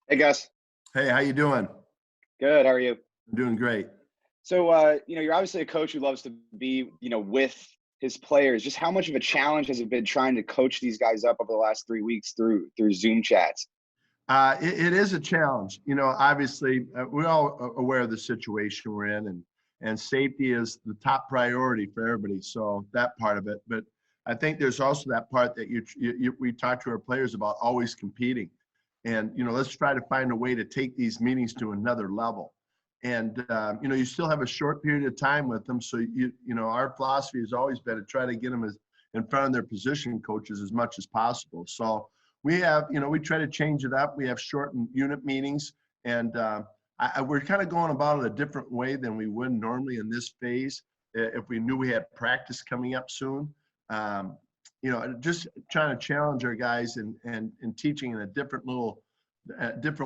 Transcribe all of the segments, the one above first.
Hey Gus, Hey, how you doing? good. How are you? I'm doing great. So, you're obviously a coach who loves to be, with his players. Just how much of a challenge has it been trying to coach these guys up over the last 3 weeks through Zoom chats? It is a challenge. Obviously, we're all aware of the situation we're in, and safety is the top priority for everybody. So that part of it, but I think there's also that part that we talk to our players about always competing, and let's try to find a way to take these meetings to another level. And you still have a short period of time with them, so our philosophy has always been to try to get them in front of their position coaches as much as possible. So we have, we try to change it up. We have shortened unit meetings, and we're kind of going about it a different way than we would normally in this phase. If we knew we had practice coming up soon, just trying to challenge our guys and teaching in a different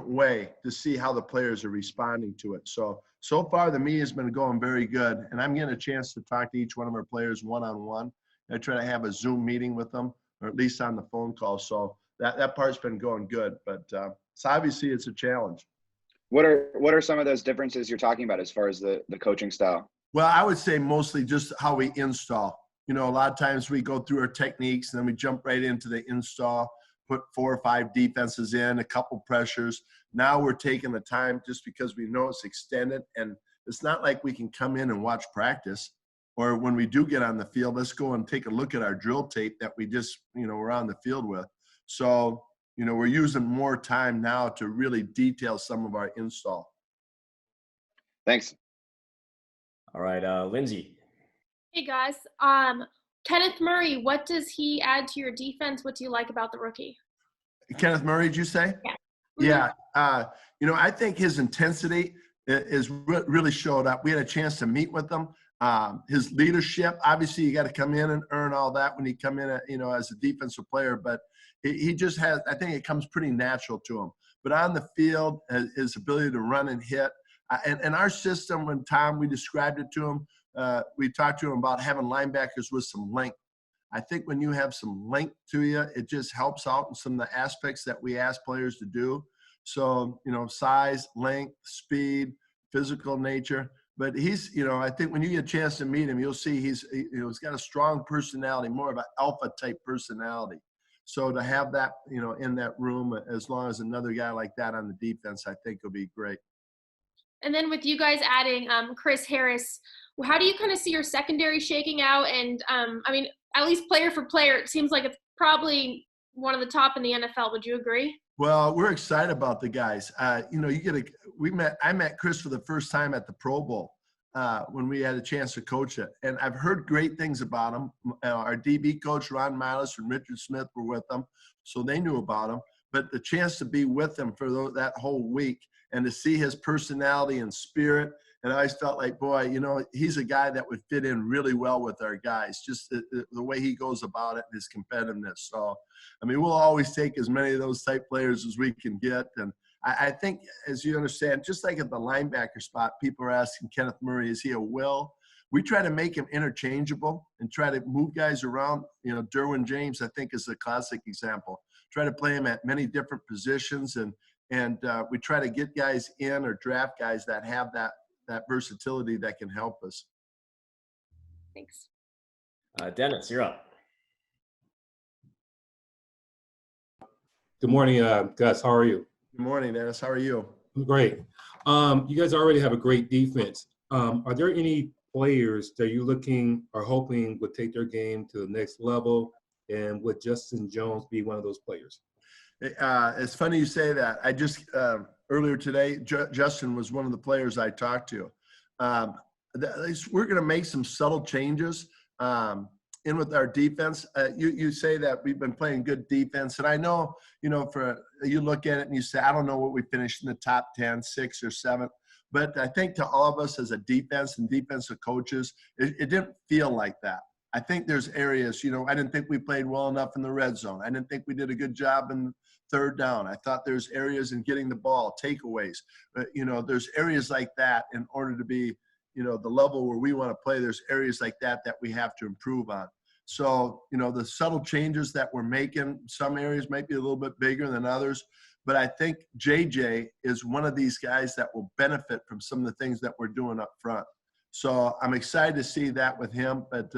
way to see how the players are responding to it. So far the meeting has been going very good, and I'm getting a chance to talk to each one of our players one-on-one. I try to have a Zoom meeting with them, or at least on the phone call. So that part's been going good, but so obviously it's a challenge. What are some of those differences you're talking about as far as the coaching style? Well, I would say mostly just how we install. A lot of times we go through our techniques and then we jump right into the install, put 4 or 5 defenses in, a couple pressures. Now we're taking the time just because we know it's extended, and it's not like we can come in and watch practice, or when we do get on the field, let's go and take a look at our drill tape that we just, we're on the field with. So, we're using more time now to really detail some of our install. Thanks. All right, Lindsay. Hey guys, Kenneth Murray, what does he add to your defense? What do you like about the rookie? Kenneth Murray, did you say? Yeah. Yeah. I think his intensity is really showed up. We had a chance to meet with him. His leadership, obviously you got to come in and earn all that when you come in, as a defensive player, but he just has, I think it comes pretty natural to him. But on the field, his ability to run and hit, and our system, when we described it to him, we talked to him about having linebackers with some length. I think when you have some length to you, it just helps out in some of the aspects that we ask players to do. So, size, length, speed, physical nature. But he's, I think when you get a chance to meet him, you'll see he's got a strong personality, more of an alpha type personality. So to have that, in that room, as long as another guy like that on the defense, I think will be great. And then with you guys adding Chris Harris, how do you kind of see your secondary shaking out? And at least player for player, it seems like it's probably one of the top in the NFL. Would you agree? Well, we're excited about the guys. I met Chris for the first time at the Pro Bowl when we had a chance to coach it. And I've heard great things about him. Our DB coach, Ron Miles and Richard Smith, were with him, so they knew about him. But the chance to be with him for that whole week and to see his personality and spirit, and I always felt like, boy, he's a guy that would fit in really well with our guys, just the way he goes about it, his competitiveness. So, we'll always take as many of those type players as we can get. And I think, as you understand, just like at the linebacker spot, people are asking Kenneth Murray, is he a will? We try to make him interchangeable and try to move guys around. Derwin James, I think, is a classic example. Try to play him at many different positions, and we try to get guys in or draft guys that have that versatility that can help us. Thanks. Dennis, you're up. Good morning, Gus. How are you? Good morning, Dennis. How are you? I'm great. You guys already have a great defense. Are there any players that you're looking or hoping would take their game to the next level, and would Justin Jones be one of those players? It's funny you say that. I just earlier today, Justin was one of the players I talked to. We're going to make some subtle changes in with our defense. You say that we've been playing good defense, and I know, you look at it and you say, I don't know what we finished in the top 10, 6 or 7, but I think to all of us as a defense and defensive coaches, it didn't feel like that. I think there's areas, I didn't think we played well enough in the red zone. I didn't think we did a good job in third down. I thought there's areas in getting the ball, takeaways. But, there's areas like that in order to be, the level where we want to play. There's areas like that we have to improve on. So, the subtle changes that we're making, some areas might be a little bit bigger than others, but I think JJ is one of these guys that will benefit from some of the things that we're doing up front. So I'm excited to see that with him. But,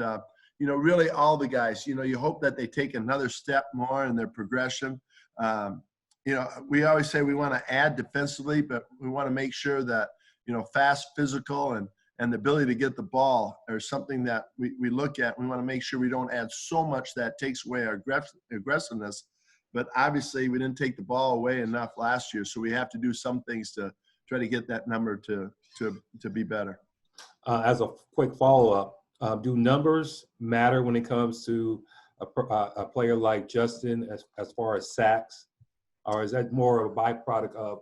really all the guys, you hope that they take another step more in their progression. We always say we want to add defensively, but we want to make sure that, fast, physical, and the ability to get the ball are something that we look at. We want to make sure we don't add so much that takes away our aggressiveness. But obviously, we didn't take the ball away enough last year, so we have to do some things to try to get that number to be better. As a quick follow-up, do numbers matter when it comes to a player like Justin as far as sacks, or is that more of a byproduct of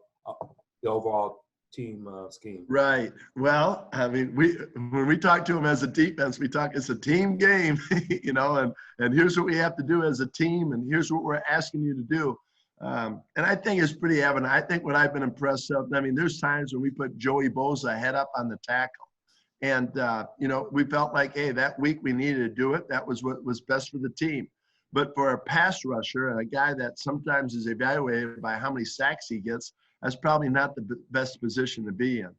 the overall team scheme? Right. Well, I mean, when we talk to him as a defense, we talk it's a team game, and here's what we have to do as a team, and here's what we're asking you to do. And I think it's pretty evident. I think what I've been impressed of, there's times when we put Joey Bosa head up on the tackle. And, we felt like, hey, that week we needed to do it. That was what was best for the team. But for a pass rusher and a guy that sometimes is evaluated by how many sacks he gets, that's probably not the best position to be in.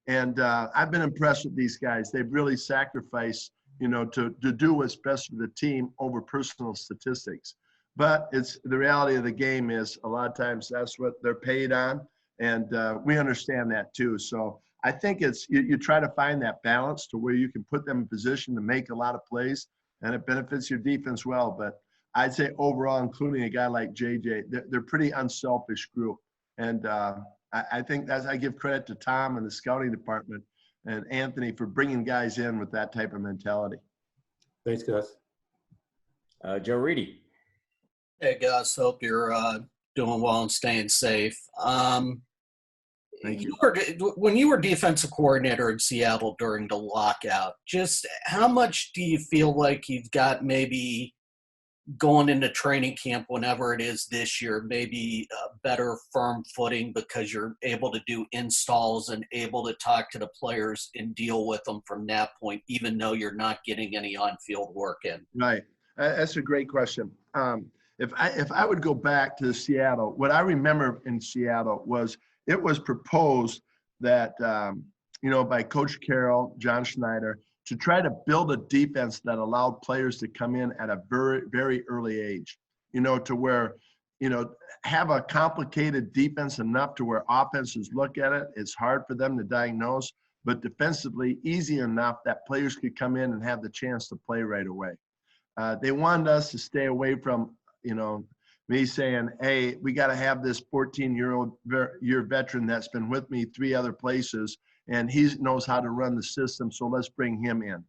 And I've been impressed with these guys. They've really sacrificed, to do what's best for the team over personal statistics. But it's the reality of the game is a lot of times that's what they're paid on. And we understand that too. So I think it's you try to find that balance to where you can put them in position to make a lot of plays, and it benefits your defense well. But I'd say overall, including a guy like JJ, they're pretty unselfish group. And I think I give credit to Tom and the scouting department and Anthony for bringing guys in with that type of mentality. Thanks, Gus. Joe Reedy. Hey, Gus. Hope you're doing well and staying safe. Thank you. When you were defensive coordinator in Seattle during the lockout, just how much do you feel like you've got maybe going into training camp, whenever it is this year, maybe a better firm footing because you're able to do installs and able to talk to the players and deal with them from that point, even though you're not getting any on-field work in? Right. That's a great question. If I would go back to Seattle, what I remember in Seattle was it was proposed that, by Coach Carroll, John Schneider, to try to build a defense that allowed players to come in at a very, very early age, to where, have a complicated defense enough to where offenses look at it. It's hard for them to diagnose, but defensively easy enough that players could come in and have the chance to play right away. They wanted us to stay away from, me saying, hey, we got to have this 14-year veteran that's been with me 3 other places, and he knows how to run the system, so let's bring him in.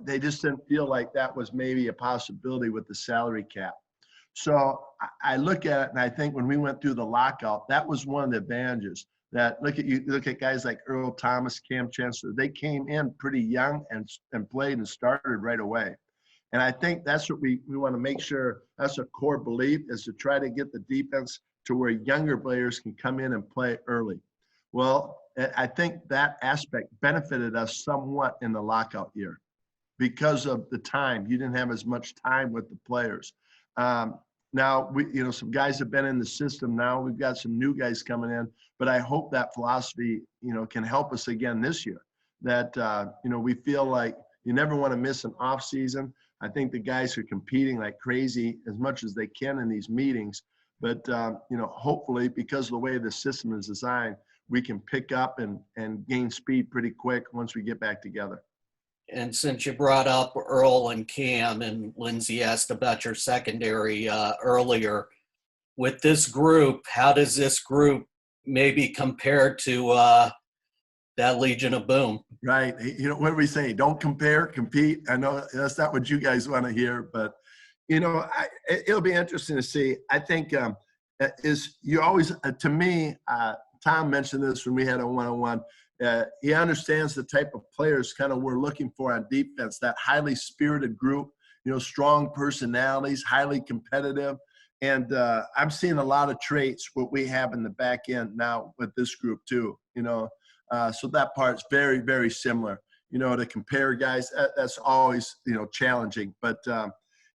They just didn't feel like that was maybe a possibility with the salary cap. So I look at it, and I think when we went through the lockout, that was one of the advantages. That look at guys like Earl Thomas, Cam Chancellor, they came in pretty young and played and started right away. And I think that's what we want to make sure, that's a core belief, is to try to get the defense to where younger players can come in and play early. Well, I think that aspect benefited us somewhat in the lockout year because of the time. You didn't have as much time with the players. Now, some guys have been in the system now. We've got some new guys coming in, but I hope that philosophy, can help us again this year. That, we feel like you never want to miss an off season. I think the guys are competing like crazy as much as they can in these meetings. But, hopefully because of the way the system is designed, we can pick up and gain speed pretty quick once we get back together. And since you brought up Earl and Cam, and Lindsay asked about your secondary earlier, with this group, how does this group maybe compare to that Legion of Boom? Right. What do we say? Don't compare, compete. I know that's not what you guys want to hear, but, it'll be interesting to see. I think you always, to me, Tom mentioned this when we had a one-on-one. He understands the type of players kind of we're looking for on defense, that highly spirited group, strong personalities, highly competitive. And I'm seeing a lot of traits, what we have in the back end now with this group too, so that part's very, very similar. To compare guys, that's always, challenging. But,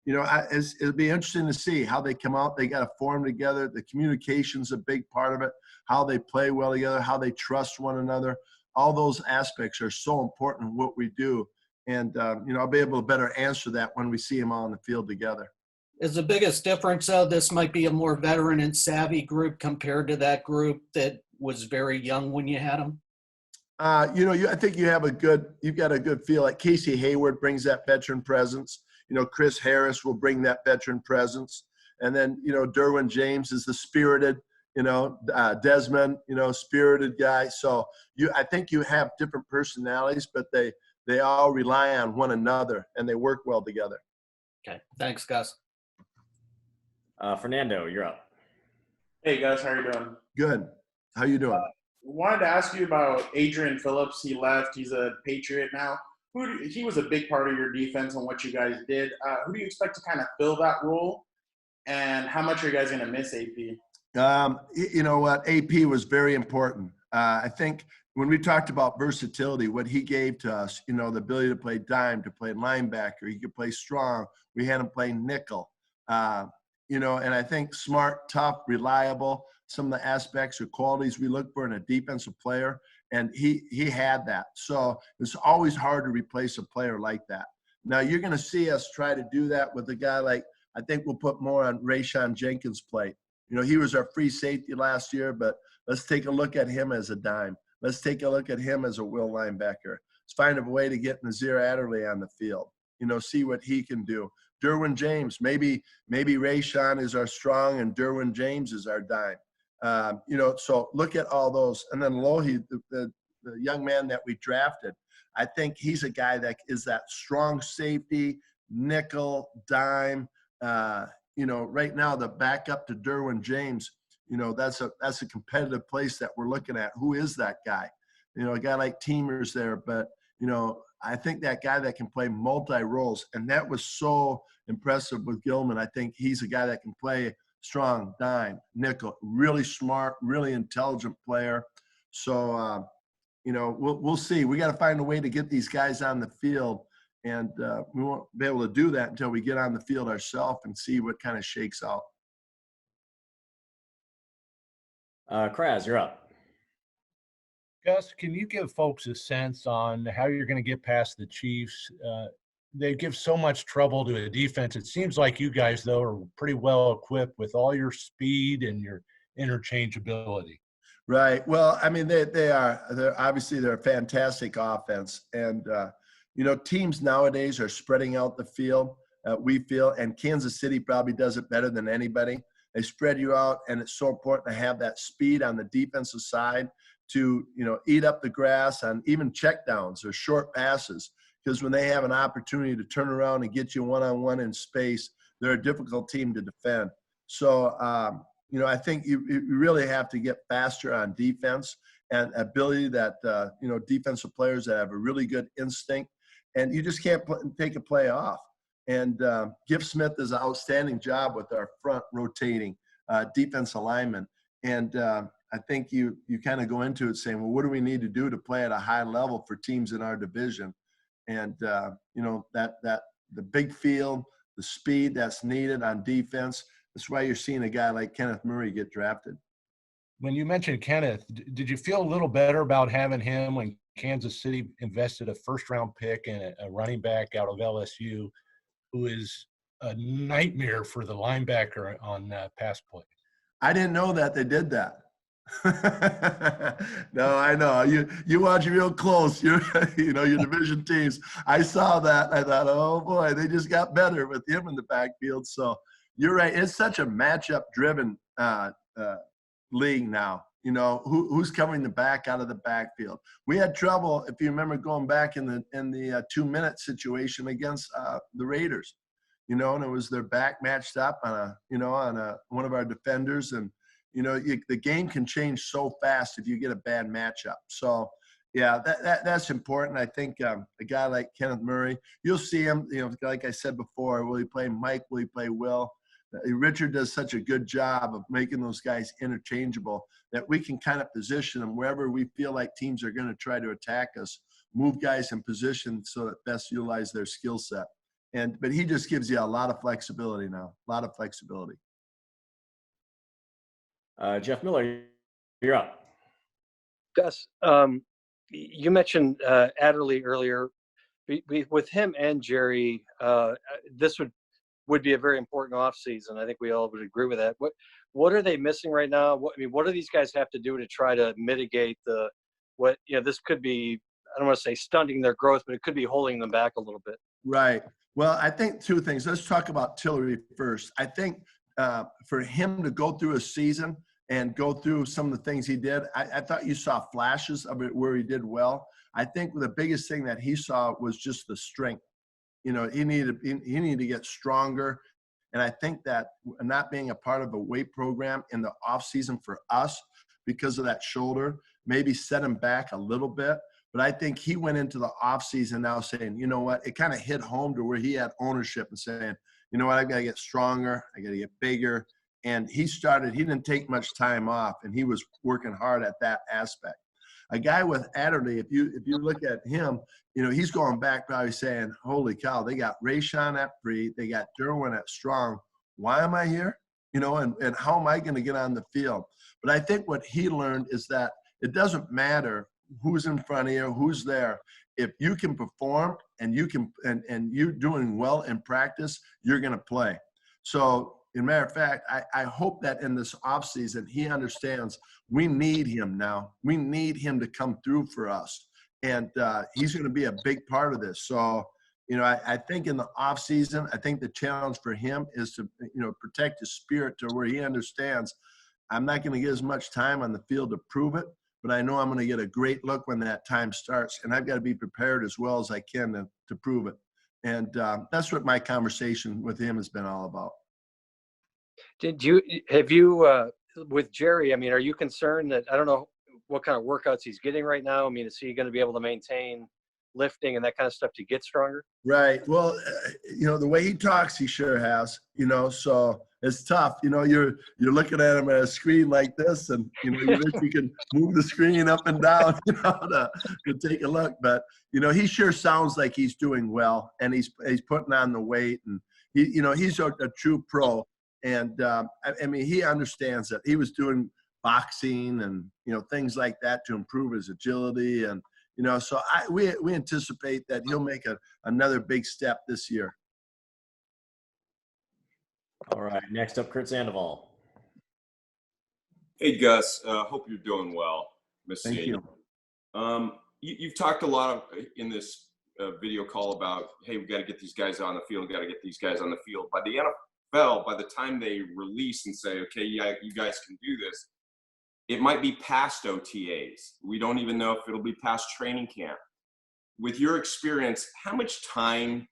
it'll be interesting to see how they come out. They got to form together. The communication's a big part of it, how they play well together, how they trust one another. All those aspects are so important in what we do. And, I'll be able to better answer that when we see them all on the field together. Is the biggest difference, though, this might be a more veteran and savvy group compared to that group that was very young when you had them? I think you've got a good feel. Like Casey Hayward brings that veteran presence. Chris Harris will bring that veteran presence. And then, Derwin James is the spirited, Desmond, spirited guy. So I think you have different personalities, but they all rely on one another and they work well together. Okay. Thanks, Gus. Fernando, you're up. Hey, Gus, how are you doing? Good. How you doing? Wanted to ask you about Adrian Phillips. He left. He's a Patriot now. He was a big part of your defense and what you guys did. Who do you expect to kind of fill that role? And how much are you guys going to miss AP? You know what? AP was very important. I think when we talked about versatility, what he gave to us, the ability to play dime, to play linebacker, he could play strong. We had him play nickel. And I think smart, tough, reliable, some of the aspects or qualities we look for in a defensive player. And he had that. So it's always hard to replace a player like that. Now you're going to see us try to do that with a guy like, I think we'll put more on Rayshon Jenkins' plate. He was our free safety last year, but let's take a look at him as a dime. Let's take a look at him as a will linebacker. Let's find a way to get Nazir Adderley on the field. See what he can do. Derwin James, maybe Rayshon is our strong and Derwin James is our dime. So look at all those. And then Lohi, the young man that we drafted, I think he's a guy that is that strong safety, nickel, dime. Right now the backup to Derwin James, that's a competitive place that we're looking at. Who is that guy? A guy like Teamer's there, but I think that guy that can play multi-roles, and that was so impressive with Gilman. I think he's a guy that can play strong, dime, nickel, really smart, really intelligent player. So, we'll see. We got to find a way to get these guys on the field, and we won't be able to do that until we get on the field ourselves and see what kind of shakes out. Kraz, you're up. Gus, can you give folks a sense on how you're going to get past the Chiefs? They give so much trouble to a defense. It seems like you guys, though, are pretty well equipped with all your speed and your interchangeability. Right. Well, I mean, they are. They're a fantastic offense. And, teams nowadays are spreading out the field, we feel, and Kansas City probably does it better than anybody. They spread you out, and it's so important to have that speed on the defensive side to, eat up the grass on even checkdowns or short passes, because when they have an opportunity to turn around and get you one-on-one in space, they're a difficult team to defend. So, I think you really have to get faster on defense and ability that, defensive players that have a really good instinct, and you just can't take a play off. And Giff Smith does an outstanding job with our front rotating defense alignment. And I think you kind of go into it saying, well, what do we need to do to play at a high level for teams in our division? And, that the big field, the speed that's needed on defense, that's why you're seeing a guy like Kenneth Murray get drafted. When you mentioned Kenneth, did you feel a little better about having him when Kansas City invested a first-round pick and a running back out of LSU who is a nightmare for the linebacker on pass play? I didn't know that they did that. No, I know. You watch real close. Your division teams. I saw that. I thought, oh boy, they just got better with him in the backfield. So you're right. It's such a matchup-driven league now. Who's coming the back out of the backfield. We had trouble, if you remember, going back in the 2-minute situation against the Raiders. And it was their back matched up on one of our defenders, and the game can change so fast if you get a bad matchup. So, yeah, that's important. I think a guy like Kenneth Murray, you'll see him, like I said before, will he play Mike? Will he play Will? Richard does such a good job of making those guys interchangeable that we can kind of position them wherever we feel like teams are going to try to attack us, move guys in position so that best utilize their skill set. But he just gives you a lot of flexibility now, a lot of flexibility. Jeff Miller, you're up. Gus, you mentioned Adderley earlier. With him and Jerry, this would be a very important offseason. I think we all would agree with that. What are they missing right now? What do these guys have to do to try to mitigate this could be, I don't want to say stunting their growth, but it could be holding them back a little bit. Right. Well, I think two things. Let's talk about Tillery first. I think for him to go through a season and go through some of the things he did, I thought you saw flashes of it where he did well. I think the biggest thing that he saw was just the strength. He needed to get stronger. And I think that not being a part of a weight program in the off season for us because of that shoulder maybe set him back a little bit. But I think he went into the off season now saying, you know what, it kind of hit home to where he had ownership and saying, you know what, I got to get stronger. I got to get bigger. And he didn't take much time off, and he was working hard at that aspect. A guy with Adderley, if you look at him, he's going back probably saying, holy cow, they got Rayshon at free, they got Derwin at strong. Why am I here? And how am I going to get on the field? But I think what he learned is that it doesn't matter who's in front of you, who's there. If you can perform and you're doing well in practice, you're going to play. So, as a matter of fact, I hope that in this offseason, he understands we need him now. We need him to come through for us. And he's going to be a big part of this. So, I think in the offseason, I think the challenge for him is to, protect his spirit to where he understands I'm not going to get as much time on the field to prove it, but I know I'm going to get a great look when that time starts. And I've got to be prepared as well as I can to prove it. And that's what my conversation with him has been all about. Have you with Jerry, are you concerned that, I don't know what kind of workouts he's getting right now? Is he going to be able to maintain lifting and that kind of stuff to get stronger? Right. Well, the way he talks, he sure has, so it's tough. You're looking at him at a screen like this, and, you wish you could move the screen up and down, to take a look. But, he sure sounds like he's doing well, and he's putting on the weight, and he's a true pro. And he understands that. He was doing boxing and, things like that to improve his agility. And, so we anticipate that he'll make another big step this year. All right. Next up, Kurt Sandoval. Hey, Gus. Hope you're doing well. Thank you. You've talked a lot in this video call about, hey, we got to get these guys on the field. Got to get these guys on the field. By the NFL, by the time they release and say, okay, yeah, you guys can do this, it might be past OTAs. We don't even know if it'll be past training camp. With your experience, how much time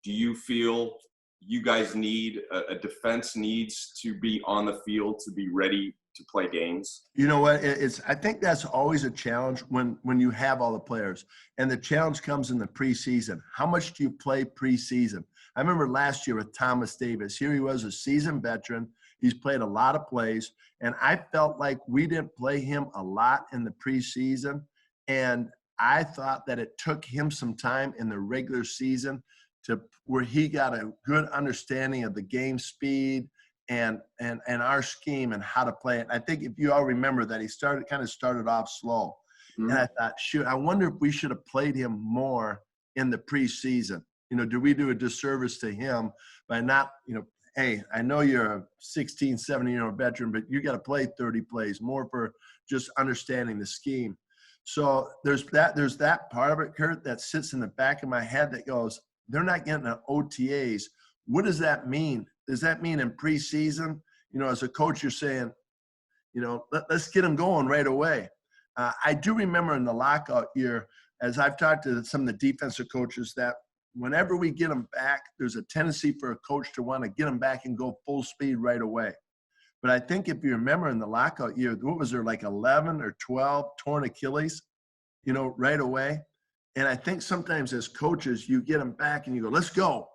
do you feel you guys need, a defense needs to be on the field to be ready to play games? You know what? I think that's always a challenge when you have all the players. And the challenge comes in the preseason. How much do you play preseason? I remember last year with Thomas Davis. Here he was, a seasoned veteran. He's played a lot of plays. And I felt like we didn't play him a lot in the preseason. And I thought that it took him some time in the regular season to where he got a good understanding of the game speed and our scheme and how to play it. I think if you all remember that he started off slow. Mm-hmm. And I thought, shoot, I wonder if we should have played him more in the preseason. Do we do a disservice to him by not, hey, I know you're a 16, 17-year-old veteran, but you got to play 30 plays more for just understanding the scheme. So there's that part of it, Kurt, that sits in the back of my head that goes, they're not getting an OTAs. What does that mean? Does that mean in preseason, as a coach, you're saying, let's get them going right away. I do remember in the lockout year, as I've talked to some of the defensive coaches, that whenever we get them back, there's a tendency for a coach to want to get them back and go full speed right away. But I think if you remember in the lockout year, what was there, like 11 or 12 torn Achilles, right away? And I think sometimes as coaches, you get them back and you go, let's go.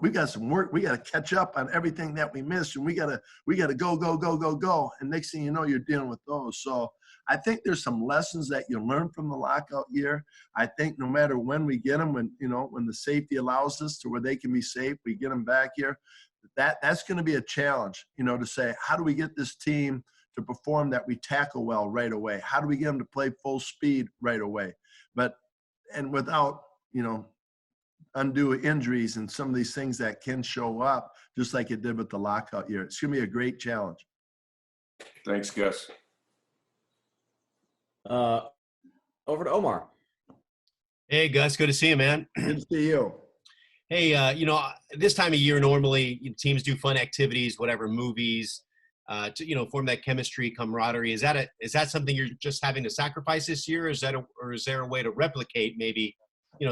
we got some work. We got to catch up on everything that we missed, and we got to go. And next thing you know, you're dealing with those. So I think there's some lessons that you learn from the lockout year. I think no matter when we get them, when the safety allows us to where they can be safe, we get them back here. That's going to be a challenge, to say, how do we get this team to perform that we tackle well right away? How do we get them to play full speed right away? And without, undue injuries and some of these things that can show up, just like it did with the lockout year. It's going to be a great challenge. Thanks, Gus. Over to Omar. Hey, Gus, good to see you, man. Good to see you. Hey, this time of year, normally teams do fun activities, whatever, movies, to form that chemistry, camaraderie. Is that something you're just having to sacrifice this year? Or is there a way to replicate maybe,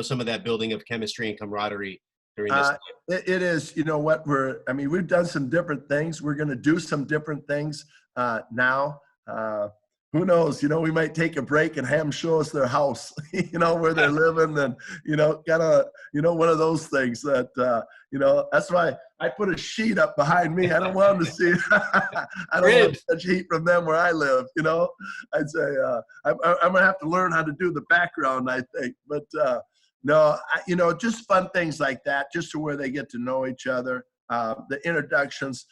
some of that building of chemistry and camaraderie during this time? It is. We've done some different things. We're going to do some different things now. Who knows? We might take a break and have them show us their house, where they're living, and one of those things that that's why I put a sheet up behind me. I don't want them to see. I don't want such heat from them where I live. I'd say I'm gonna have to learn how to do the background, I think. But no, just fun things like that, just to where they get to know each other. The introductions.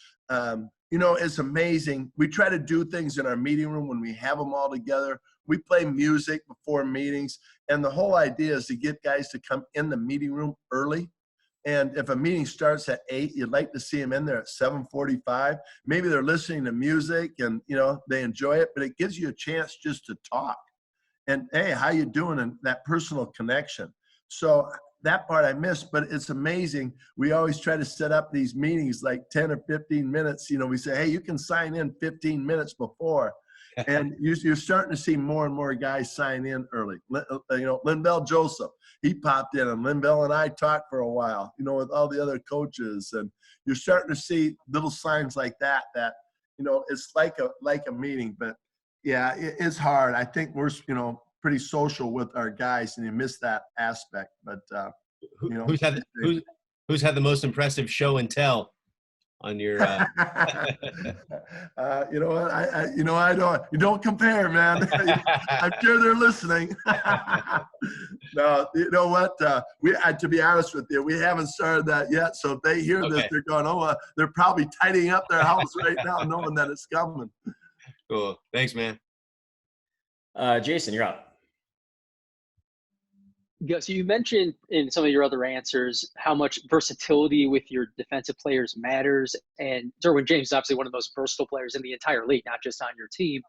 It's amazing. We try to do things in our meeting room when we have them all together. We play music before meetings. And the whole idea is to get guys to come in the meeting room early. And if a meeting starts at 8, you'd like to see them in there at 7:45. Maybe they're listening to music and, they enjoy it, but it gives you a chance just to talk. And, hey, how you doing? And that personal connection. So that part I missed, but it's amazing. We always try to set up these meetings like 10 or 15 minutes. We say, hey, you can sign in 15 minutes before. And you're starting to see more and more guys sign in early. Linville Joseph, he popped in, and Linville and I talked for a while, with all the other coaches. And you're starting to see little signs like that, it's like a meeting. But, yeah, it's hard. I think we're, pretty social with our guys, and you miss that aspect. But who's had the most impressive show and tell on your? You know what? I don't. You don't compare, man. I'm sure they're listening. No, you know what? To be honest with you, we haven't started that yet. So if they hear this, they're going, "Oh, they're probably tidying up their house right now, knowing that it's coming." Cool. Thanks, man. Jason, you're up. Gus, you mentioned in some of your other answers how much versatility with your defensive players matters. And Derwin James is obviously one of the most versatile players in the entire league, not just on your team.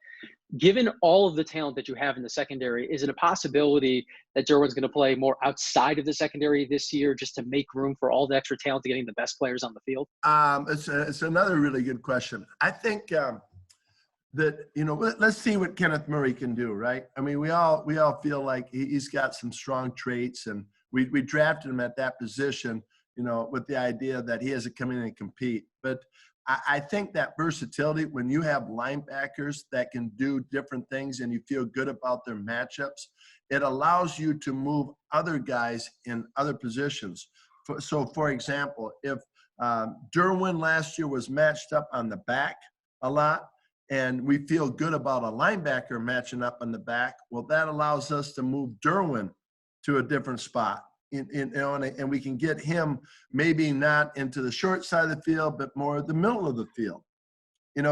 Given all of the talent that you have in the secondary, is it a possibility that Derwin's going to play more outside of the secondary this year just to make room for all the extra talent to getting the best players on the field? It's another really good question. I think let's see what Kenneth Murray can do, right? We all feel like he's got some strong traits, and we drafted him at that position, with the idea that he has to come in and compete. But I think that versatility, when you have linebackers that can do different things and you feel good about their matchups, it allows you to move other guys in other positions. So, for example, if Derwin last year was matched up on the back a lot, and we feel good about a linebacker matching up on the back, well, that allows us to move Derwin to a different spot. And we can get him maybe not into the short side of the field, but more the middle of the field.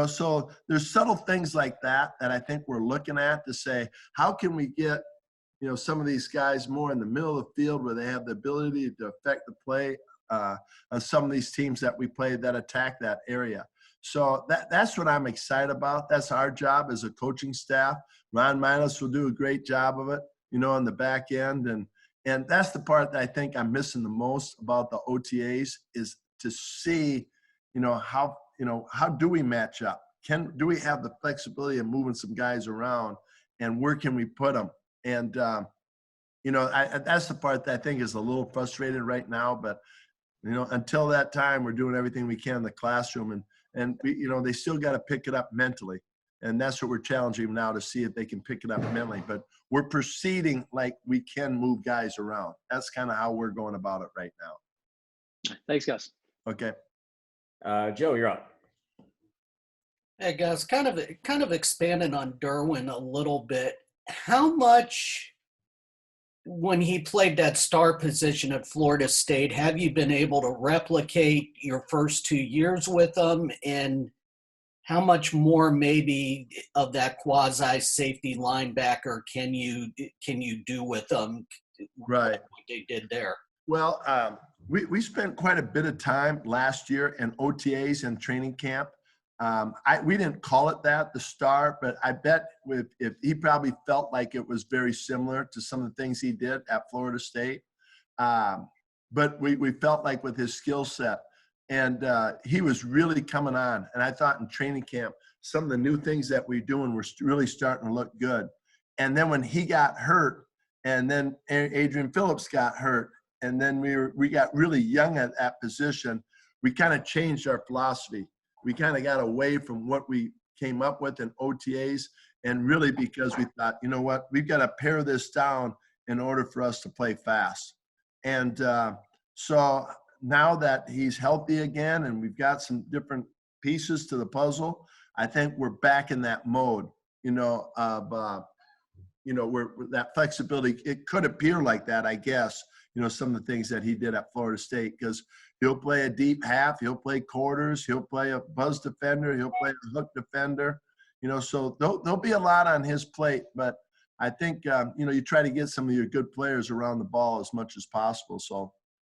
So there's subtle things like that I think we're looking at to say, how can we get, some of these guys more in the middle of the field where they have the ability to affect the play on some of these teams that we play that attack that area. So that's what I'm excited about. That's our job as a coaching staff. Ron Miles will do a great job of it, on the back end. And that's the part that I think I'm missing the most about the OTAs is to see, how do we match up? Do we have the flexibility of moving some guys around, and where can we put them? And, that's the part that I think is a little frustrated right now. But, until that time, we're doing everything we can in the classroom, and we, they still got to pick it up mentally. And that's what we're challenging them now, to see if they can pick it up mentally. But we're proceeding like we can move guys around. That's kind of how we're going about it right now. Thanks, Gus. Okay. Joe, you're up. Hey guys, kind of expanding on Derwin a little bit. How much, when he played that star position at Florida State, have you been able to replicate your first 2 years with him? And how much more maybe of that quasi safety linebacker can you do with them? Right. Like what they did there. Well, we spent quite a bit of time last year in OTAs and training camp. We didn't call it that, the star, but I bet if he probably felt like it was very similar to some of the things he did at Florida State. But we felt like with his skill set, and he was really coming on. And I thought in training camp, some of the new things that we're doing were really starting to look good. And then when he got hurt, and then Adrian Phillips got hurt, and then we got really young at that position, we kind of changed our philosophy. We kind of got away from what we came up with in OTAs, and really because we thought, you know what, we've got to pare this down in order for us to play fast. And so now that he's healthy again and we've got some different pieces to the puzzle, I think we're back in that mode, of where that flexibility. It could appear like that, I guess, some of the things that he did at Florida State, because he'll play a deep half, he'll play quarters, he'll play a buzz defender, he'll play a hook defender, so there'll be a lot on his plate. But I think, you try to get some of your good players around the ball as much as possible. So,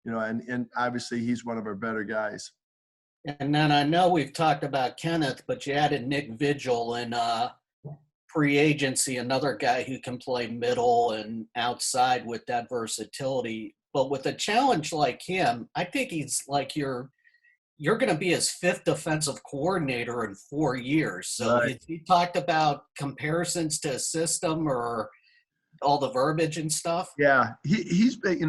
and obviously he's one of our better guys. And then I know we've talked about Kenneth, but you added Nick Vigil in free agency, another guy who can play middle and outside with that versatility. But with a challenge like him, I think he's like you're going to be his fifth defensive coordinator in 4 years. So Right. He talked about comparisons to a system or all the verbiage and stuff. Yeah, he's saying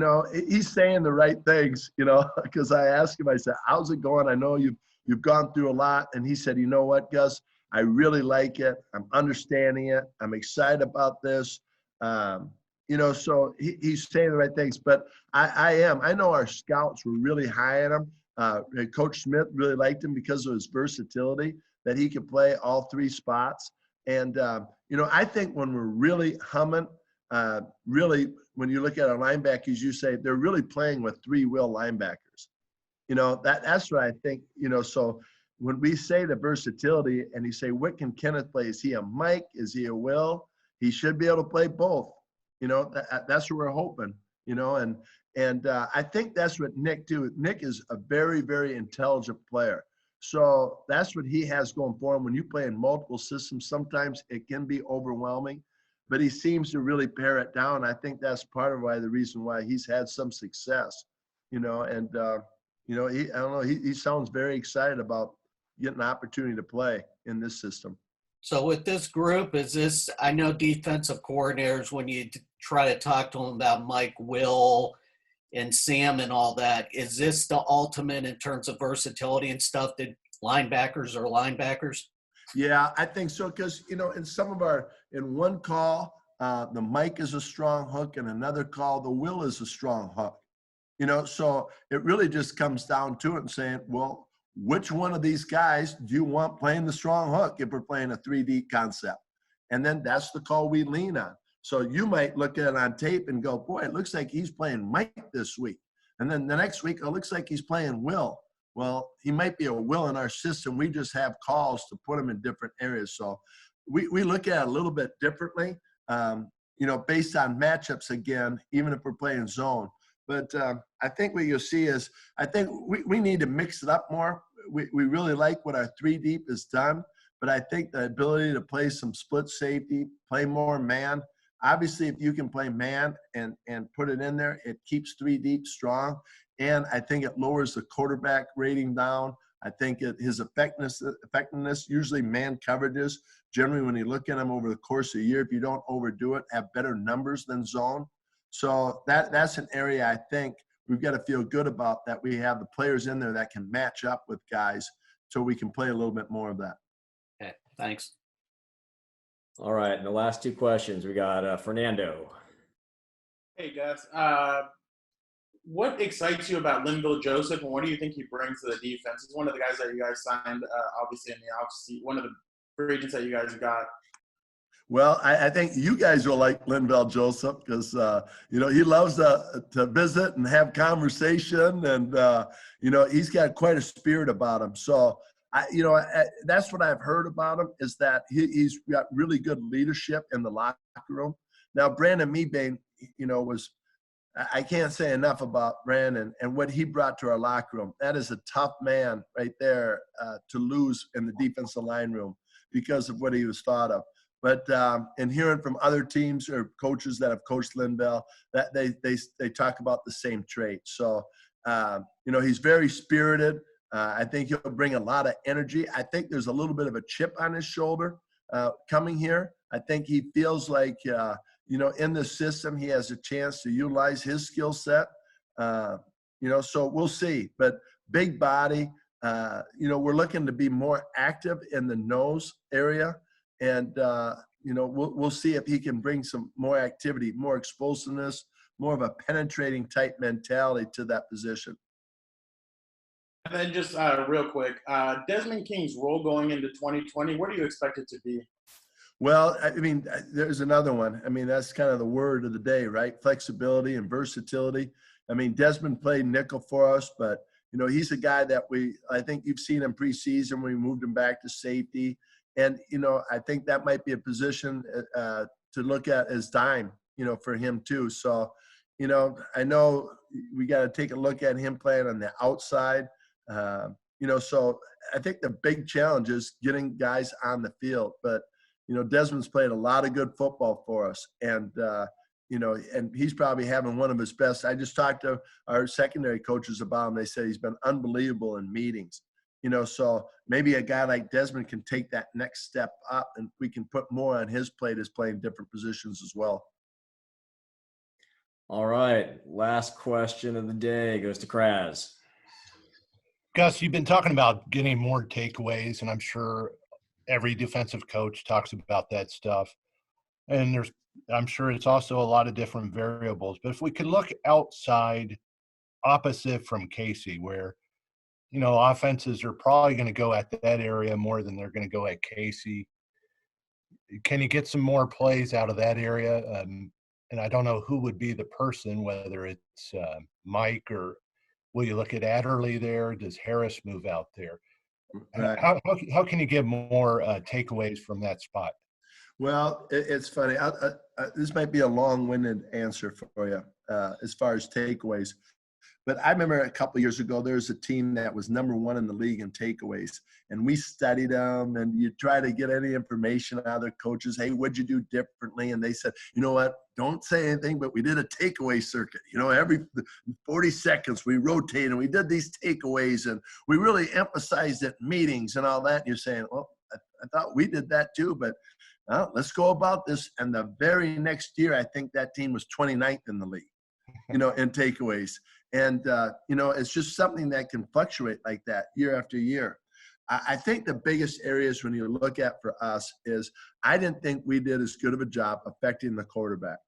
the right things, because I asked him, I said, how's it going? I know you've gone through a lot. And he said, you know what, Gus, I really like it. I'm understanding it. I'm excited about this. So he's saying the right things. But I know our scouts were really high on him. Coach Smith really liked him because of his versatility, that he could play all three spots. And, I think when we're really humming, really, when you look at our linebackers, you say they're really playing with three-wheel linebackers. That's what I think, so when we say the versatility and you say, what can Kenneth play? Is he a Mike? Is he a Will? He should be able to play both. That's what we're hoping, and I think that's what Nick do. Nick is a very, very intelligent player. So that's what he has going for him. When you play in multiple systems, sometimes it can be overwhelming, but he seems to really pare it down. I think that's part of the reason why he's had some success, I don't know, he sounds very excited about getting an opportunity to play in this system. So with this group, I know defensive coordinators, when you try to talk to them about Mike, Will, and Sam and all that, is this the ultimate in terms of versatility and stuff, that linebackers are linebackers? Yeah, I think so, because, in one call, the Mike is a strong hook, and another call, the Will is a strong hook. So it really just comes down to it and saying, well, which one of these guys do you want playing the strong hook if we're playing a 3D concept? And then that's the call we lean on. So you might look at it on tape and go, boy, it looks like he's playing Mike this week. And then the next week, it looks like he's playing Will. Well, he might be a Will in our system. We just have calls to put him in different areas. So we look at it a little bit differently, based on matchups again, even if we're playing zone. But I think what you'll see is, I think we need to mix it up more. We really like what our 3 deep has done, but I think the ability to play some split safety, play more man. Obviously, if you can play man and put it in there, it keeps 3 deep strong. And I think it lowers the quarterback rating down. I think his effectiveness, usually man coverages, generally when you look at them over the course of a year, if you don't overdo it, have better numbers than zone. So that's an area I think we've got to feel good about, that we have the players in there that can match up with guys so we can play a little bit more of that. Okay, thanks. All right, and the last 2 questions, we got Fernando. Hey, Gus. what excites you about Linville Joseph, and what do you think he brings to the defense? He's one of the guys that you guys signed, obviously in the offseason, one of the free agents that you guys got. Well, I think you guys will like Linville Joseph because, he loves to visit and have conversation, and, he's got quite a spirit about him. So, that's what I've heard about him, is that he's got really good leadership in the locker room. Now, Brandon Mebane, I can't say enough about Brandon and what he brought to our locker room. That is a tough man right there to lose in the defensive line room because of what he was thought of. But in hearing from other teams or coaches that have coached Linville, that they talk about the same traits. So, he's very spirited. I think he'll bring a lot of energy. I think there's a little bit of a chip on his shoulder coming here. I think he feels like, in the system, he has a chance to utilize his skill set. So we'll see. But big body, we're looking to be more active in the nose area. And, we'll see if he can bring some more activity, more explosiveness, more of a penetrating type mentality to that position. And then just real quick, Desmond King's role going into 2020, what do you expect it to be? Well, there's another one. That's kind of the word of the day, right? Flexibility and versatility. Desmond played nickel for us, but, he's a guy that I think you've seen him preseason when we moved him back to safety. And, I think that might be a position to look at as dime, for him too. So, I know we got to take a look at him playing on the outside. So I think the big challenge is getting guys on the field. But, Desmond's played a lot of good football for us. And, and he's probably having one of his best. I just talked to our secondary coaches about him. They said he's been unbelievable in meetings. So maybe a guy like Desmond can take that next step up, and we can put more on his plate as playing different positions as well. All right. Last question of the day goes to Kraz. Gus, you've been talking about getting more takeaways, and I'm sure every defensive coach talks about that stuff. And I'm sure it's also a lot of different variables. But if we could look outside, opposite from Casey, where offenses are probably going to go at that area more than they're going to go at Casey. Can you get some more plays out of that area? And I don't know who would be the person, whether it's Mike, or will you look at Adderley there? Does Harris move out there? Right. How can you get more takeaways from that spot? Well, it's funny. This might be a long-winded answer for you as far as takeaways. But I remember a couple of years ago, there was a team that was #1 in the league in takeaways. And we studied them, and you try to get any information out of their coaches. Hey, what'd you do differently? And they said, you know what, don't say anything, but we did a takeaway circuit. Every 40 seconds we rotated, and we did these takeaways, and we really emphasized it in meetings and all that. And you're saying, well, I thought we did that too, but let's go about this. And the very next year, I think that team was 29th in the league, in takeaways. And, it's just something that can fluctuate like that year after year. I think the biggest areas when you look at for us is I didn't think we did as good of a job affecting the quarterback.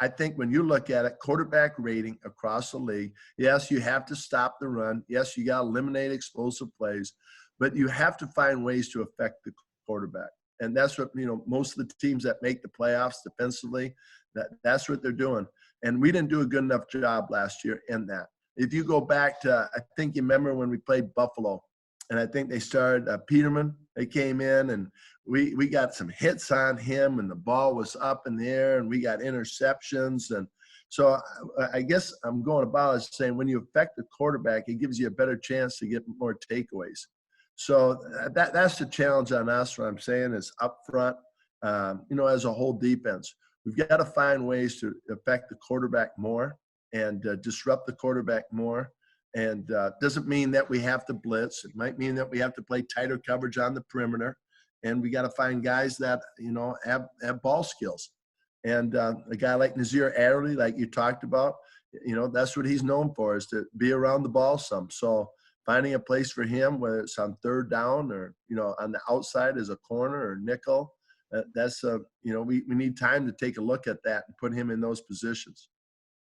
I think when you look at it, quarterback rating across the league, yes, you have to stop the run. Yes, you got to eliminate explosive plays, but you have to find ways to affect the quarterback. And that's what, most of the teams that make the playoffs defensively, that's what they're doing. And we didn't do a good enough job last year in that. If you go back to, I think you remember when we played Buffalo, and I think they started Peterman. They came in, and we got some hits on him, and the ball was up in the air, and we got interceptions. And so I guess I'm going about as saying when you affect the quarterback, it gives you a better chance to get more takeaways. So that's the challenge on us. What I'm saying is up front, as a whole defense. We've got to find ways to affect the quarterback more and disrupt the quarterback more. And doesn't mean that we have to blitz. It might mean that we have to play tighter coverage on the perimeter. And we got to find guys that, have ball skills. And a guy like Nazir Adderley, like you talked about, that's what he's known for, is to be around the ball some. So finding a place for him, whether it's on third down or, on the outside as a corner or nickel, that's we need time to take a look at that and put him in those positions.